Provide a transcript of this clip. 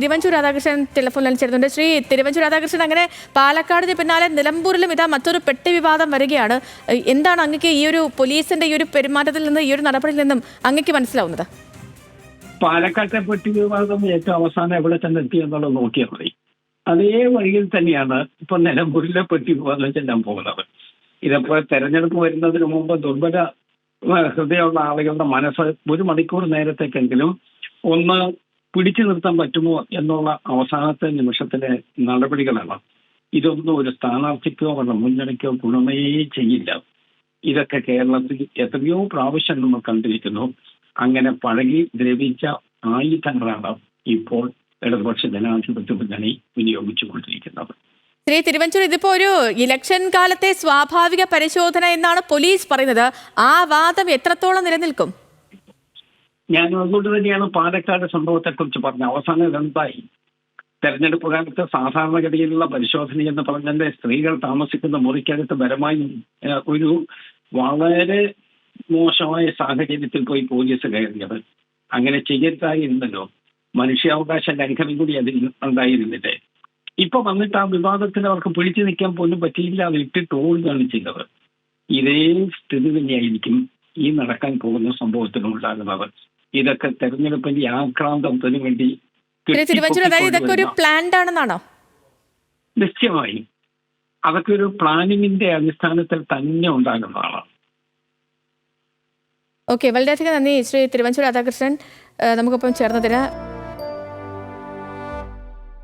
തിരുവഞ്ചൂർ രാധാകൃഷ്ണൻ ടെലിഫോണിൽ ചേർന്നുണ്ട്. ശ്രീ തിരുവഞ്ചൂർ രാധാകൃഷ്ണൻ, അങ്ങനെ പാലക്കാടിന് പിന്നാലെ നിലമ്പൂരിലും ഇതാ മറ്റൊരു പെട്ടി വിവാദം വരികയാണ്. എന്താണ് അങ്ങക്ക് ഈ ഒരു പോലീസിന്റെ ഈ ഒരു പെരുമാറ്റത്തിൽ നിന്ന്, ഈ ഒരു നടപടിയിൽ നിന്നും അങ്ങക്ക് മനസ്സിലാവുന്നത്? പാലക്കാട്ടെ പെട്ടി വിവാദം ഏറ്റവും അവസാനം എവിടെ ചെന്നെത്തി എന്നുള്ളത് നോക്കിയാൽ മതി. അതേ വഴിയിൽ തന്നെയാണ് ഇപ്പൊ നിലമ്പൂരിലെ പെട്ടി വിവാദം ചെല്ലാൻ പോകുന്നത്. ഇതിപ്പോ തെരഞ്ഞെടുപ്പ് വരുന്നതിന് മുമ്പ് ദുർബല ഹൃദയമുള്ള ആളുകളുടെ മനസ്സ് ഒരു മണിക്കൂർ നേരത്തേക്കെങ്കിലും ഒന്ന് പിടിച്ചു നിർത്താൻ പറ്റുമോ എന്നുള്ള അവസാനത്തെ നിമിഷത്തിലെ നടപടികളാണ്. ഇതൊന്നും ഒരു സ്ഥാനാർത്ഥിക്കോ അവരുടെ മുന്നണിക്കോ ഗുണമേ ചെയ്യില്ല. ഇതൊക്കെ കേരളത്തിൽ എത്രയോ പ്രാവശ്യം നമ്മൾ കണ്ടിരിക്കുന്നു. അങ്ങനെ പഴകി ദ്രവിച്ച ആയുധങ്ങളാണ് ഇപ്പോൾ ഇടതുപക്ഷ ജനാധിപത്യ മുന്നണി വിനിയോഗിച്ചുകൊണ്ടിരിക്കുന്നത്. ശ്രീ തിരുവഞ്ചൂർ, ഇതിപ്പോ ഒരു ഇലക്ഷൻ കാലത്തെ സ്വാഭാവിക പരിശോധന എന്നാണ് പോലീസ് പറയുന്നത്. ആ വാദം എത്രത്തോളം നിലനിൽക്കും? ഞാൻ അതുകൊണ്ട് തന്നെയാണ് പാലക്കാട് സംഭവത്തെക്കുറിച്ച് പറഞ്ഞത്. അവസാനം എന്തായി? തെരഞ്ഞെടുപ്പ് കാലത്ത് സാധാരണഗതിയിലുള്ള പരിശോധന എന്ന് പറഞ്ഞാൽ സ്ത്രീകൾ താമസിക്കുന്ന മുറിക്കകത്ത് പരമായി ഒരു വളരെ മോശമായ സാഹചര്യത്തിൽ പോയി പോലീസ് കയറിയത്. അങ്ങനെ ചെയ്യരുതായിരുന്നല്ലോ. മനുഷ്യാവകാശ ലംഘനം കൂടി അതിൽ ഉണ്ടായിരുന്നില്ലേ? ഇപ്പൊ വന്നിട്ട് ആ വിവാദത്തിൽ അവർക്ക് പിടിച്ചു നിൽക്കാൻ പോലും പറ്റിയില്ല. അത് ഇട്ടിട്ട് ഓടുകയാണ് ചെയ്തത്. ഇതേ സ്ഥിതി തന്നെയായിരിക്കും ഈ നടക്കാൻ പോകുന്ന സംഭവത്തിനുണ്ടാകുന്നത്. ഇതൊക്കെ തെരഞ്ഞെടുപ്പിന്റെ ആക്രാന്തത്തിന് വേണ്ടി ഇതൊക്കെ ഒരു പ്ലാൻഡ് ആണെന്നാണോ? നിശ്ചയമായി അതൊക്കെ ഒരു പ്ലാനിങ്ങിന്റെ അടിസ്ഥാനത്തിൽ തന്നെ ഉണ്ടാകുന്നതാണ്. ഓക്കെ, വളരെയധികം നന്ദി ശ്രീ തിരുവഞ്ചൂർ രാധാകൃഷ്ണൻ നമുക്കൊപ്പം ചേർന്നതിന്.